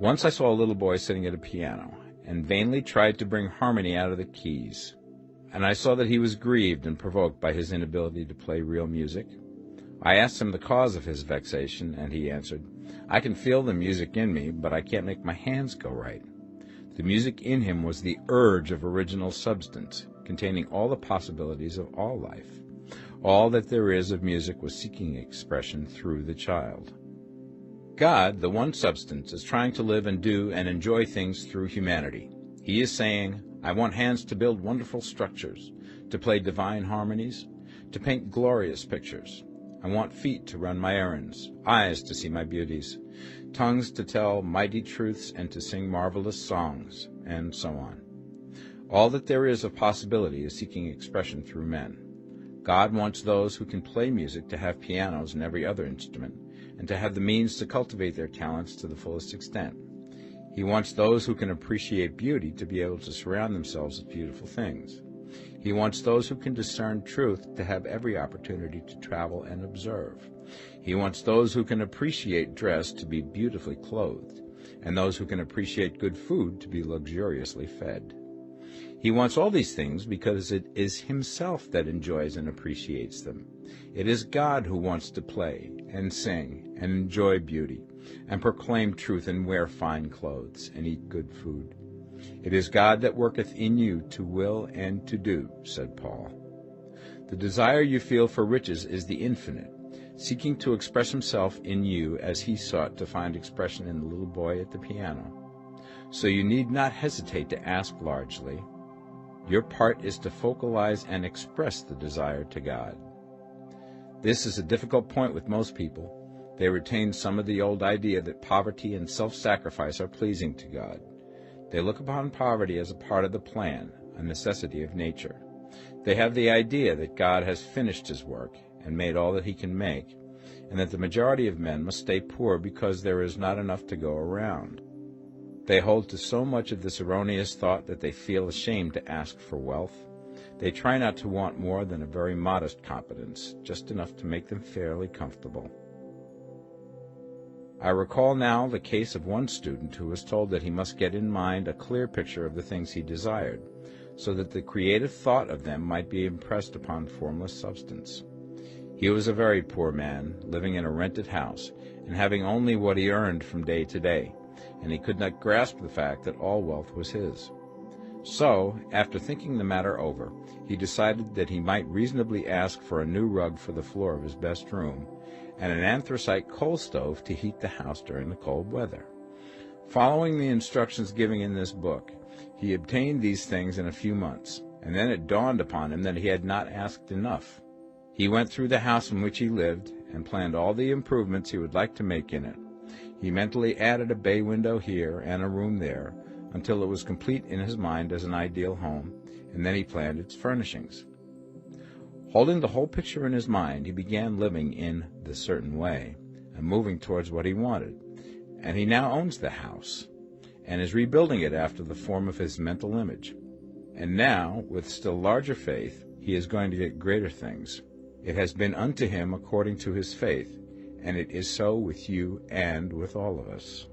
Once I saw a little boy sitting at a piano and vainly tried to bring harmony out of the keys, and I saw that he was grieved and provoked by his inability to play real music. I asked him the cause of his vexation, and he answered, "I can feel the music in me, but I can't make my hands go right." The music in him was the urge of original substance, containing all the possibilities of all life. All that there is of music was seeking expression through the child. God, the one substance, is trying to live and do and enjoy things through humanity. He is saying, "I want hands to build wonderful structures, to play divine harmonies, to paint glorious pictures. I want feet to run my errands, eyes to see my beauties, tongues to tell mighty truths and to sing marvelous songs," and so on. All that there is of possibility is seeking expression through men. God wants those who can play music to have pianos and every other instrument, and to have the means to cultivate their talents to the fullest extent. He wants those who can appreciate beauty to be able to surround themselves with beautiful things. He wants those who can discern truth to have every opportunity to travel and observe. He wants those who can appreciate dress to be beautifully clothed, and those who can appreciate good food to be luxuriously fed. He wants all these things because it is himself that enjoys and appreciates them. It is God who wants to play and sing and enjoy beauty and proclaim truth and wear fine clothes and eat good food. It is God that worketh in you to will and to do, said Paul. The desire you feel for riches is the infinite, seeking to express himself in you as he sought to find expression in the little boy at the piano. So you need not hesitate to ask largely. Your part is to focalize and express the desire to God. This is a difficult point with most people. They retain some of the old idea that poverty and self-sacrifice are pleasing to God. They look upon poverty as a part of the plan, a necessity of nature. They have the idea that God has finished his work and made all that he can make, and that the majority of men must stay poor because there is not enough to go around. They hold to so much of this erroneous thought that they feel ashamed to ask for wealth. They try not to want more than a very modest competence, just enough to make them fairly comfortable. I recall now the case of one student who was told that he must get in mind a clear picture of the things he desired, so that the creative thought of them might be impressed upon formless substance. He was a very poor man, living in a rented house, and having only what he earned from day to day, and he could not grasp the fact that all wealth was his. So, after thinking the matter over, he decided that he might reasonably ask for a new rug for the floor of his best room, and an anthracite coal stove to heat the house during the cold weather. Following the instructions given in this book, he obtained these things in a few months, and then it dawned upon him that he had not asked enough. He went through the house in which he lived and planned all the improvements he would like to make in it. He mentally added a bay window here and a room there, until it was complete in his mind as an ideal home, and then he planned its furnishings. Holding the whole picture in his mind, he began living in the certain way, and moving towards what he wanted, and he now owns the house, and is rebuilding it after the form of his mental image. And now, with still larger faith, he is going to get greater things. It has been unto him according to his faith, and it is so with you and with all of us.